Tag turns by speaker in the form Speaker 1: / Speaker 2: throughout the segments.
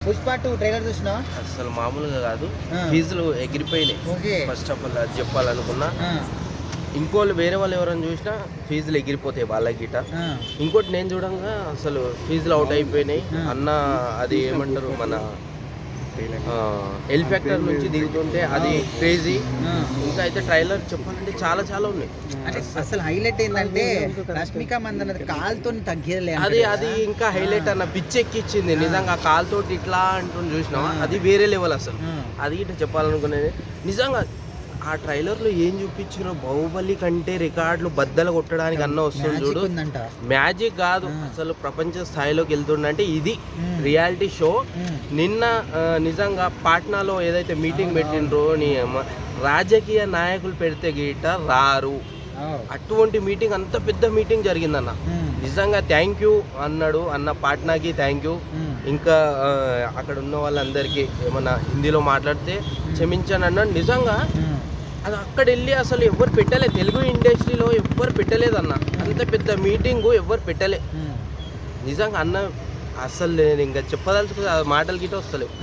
Speaker 1: Pushpa 2 trailer చూసినా
Speaker 2: అసలు మామూలుగా కాదు, ఫీజులు ఎగిరిపోయినాయి. ఫస్ట్ ఆఫ్ ఆల్ అది చెప్పాలనుకున్నా. ఇంకోళ్ళు వేరే వాళ్ళు ఎవరైనా చూసినా ఫీజులు ఎగిరిపోతాయి వాళ్ళ గిట. ఇంకోటి నేను చూడంగా అసలు ఫీజులు అవుట్ అయిపోయినాయి అన్న. అది ఏమంటారు, మన ఎల్ ఫ్యాక్టర్ నుంచి దిగుతుంటే అది క్రేజీ. ఇంకా అయితే ట్రైలర్ చెప్పాలంటే చాలా చాలా ఉన్నాయి.
Speaker 1: అసలు హైలైట్ ఏంటంటే రష్మిక మందన కాలుతో తగ్గేది.
Speaker 2: అది ఇంకా హైలైట్ అన్న, పిచ్చెక్కిచ్చింది నిజంగా. కాలుతోటి ఇట్లా అంటుంది చూసినావా, అది వేరే లెవెల్ అసలు. అది ఇట్లా చెప్పాలనుకునేది నిజంగా. ఆ ట్రైలర్లో ఏం చూపించారో, బాహుబలి కంటే రికార్డులు బద్దలు కొట్టడానికి అన్న వస్తుంది చూడు. మ్యాజిక్ కాదు అసలు, ప్రపంచ స్థాయిలోకి వెళ్తుండంటే ఇది రియాలిటీ షో. నిన్న నిజంగా పాట్నాలో ఏదైతే మీటింగ్ పెట్టిండ్రో, రాజకీయ నాయకులు పెడితే గీట రారు, అటువంటి మీటింగ్, అంత పెద్ద మీటింగ్ జరిగిందన్న. నిజంగా థ్యాంక్ యూ అన్నాడు అన్న, పాట్నాకి థ్యాంక్ యూ. ఇంకా అక్కడ ఉన్న వాళ్ళందరికీ ఏమన్నా హిందీలో మాట్లాడితే క్షమించాను అన్నాడు. నిజంగా అది అక్కడ వెళ్ళి అసలు ఎవ్వరు పెట్టలేదు, తెలుగు ఇండస్ట్రీలో ఎవ్వరు పెట్టలేదు అన్న. అంత పెద్ద మీటింగు ఎవ్వరు పెట్టలే నిజంగా అన్న. అసలు నేను ఇంకా చెప్పదలుచుకుని ఆ మాటలు గిట్ట వస్తలేవు.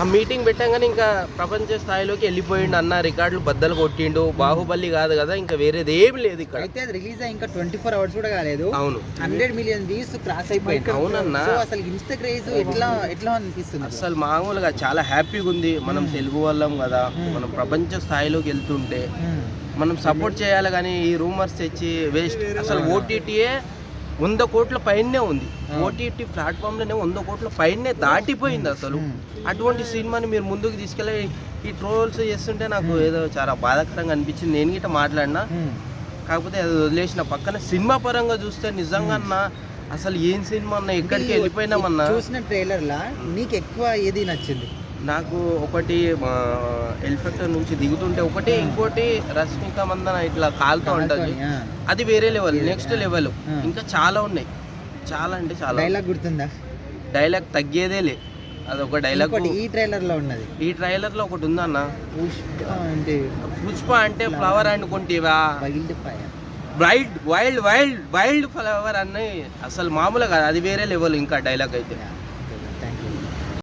Speaker 2: ఆ మీటింగ్ పెట్టాగానే ఇంకా ప్రపంచ స్థాయిలోకి వెళ్ళిపోయిండు అన్న, రికార్డులు బద్దలు కొట్టిండు. బాహుబలి కాదు కదా, ఇంకా వేరేది ఏమి లేదు ఇక్కడ.
Speaker 1: అయితే అది రిలీజ్ అయ్యి ఇంకా 24 hours కూడా కాలేదు.
Speaker 2: అవును,
Speaker 1: 100 million వ్యూస్ క్రాస్ అయిపోయింది.
Speaker 2: అవునన్నా.
Speaker 1: అసలు ఇన్స్టా క్రేజ్ ఎట్లా అనిపిస్తుంది?
Speaker 2: అసలు మామూలుగా చాలా హ్యాపీగా ఉంది. మనం తెలుగు వాళ్ళం కదా, మనం ప్రపంచ స్థాయిలోకి వెళ్తుంటే మనం సపోర్ట్ చేయాలి. కానీ ఈ రూమర్స్ తెచ్చి వేస్ట్. అసలు ఓటీటీయే 100 కోట్ల పైనే ఉంది. ఓటీటీ ప్లాట్ఫామ్లోనే 100 కోట్ల పైనే దాటిపోయింది అసలు. అటువంటి సినిమాని మీరు ముందుకు తీసుకెళ్ళి ఈ ట్రోల్స్ చేస్తుంటే నాకు ఏదో చాలా బాధాకరంగా అనిపించింది. నేను గిట్ట మాట్లాడినా, కాకపోతే అది వదిలేసిన. పక్కన సినిమా పరంగా చూస్తే నిజంగా అన్న అసలు ఏం సినిమా అన్న, ఎక్కడికి వెళ్ళిపోయినామన్నా.
Speaker 1: చూసిన ట్రైలర్లా నీకు ఎక్కువ ఏది నచ్చింది?
Speaker 2: నాకు ఒకటి ఎల్ ఫ్యాక్టర్ నుంచి దిగుతుంటే ఒకటి, ఇంకోటి రష్మిక మందన ఇట్లా కాలుతో ఉంటుంది, అది వేరే లెవెల్, నెక్స్ట్ లెవెల్. ఇంకా చాలా ఉన్నాయి, చాలా అంటే చాలా.
Speaker 1: డైలాగ్ గుర్తుందా?
Speaker 2: డైలాగ్ తగ్గేదే లే, అదొక డైలాగ్
Speaker 1: ఈ ట్రైలర్ లో ఉన్నది.
Speaker 2: ఈ ట్రైలర్ లో ఒకటి ఉందన్న, పుష్ప అంటే ఫ్లవర్ అనుకుంటేవా, wild wild wild wild flower అన్న. అసలు మామూలుగా అది వేరే లెవెల్ ఇంకా డైలాగ్ అయితే.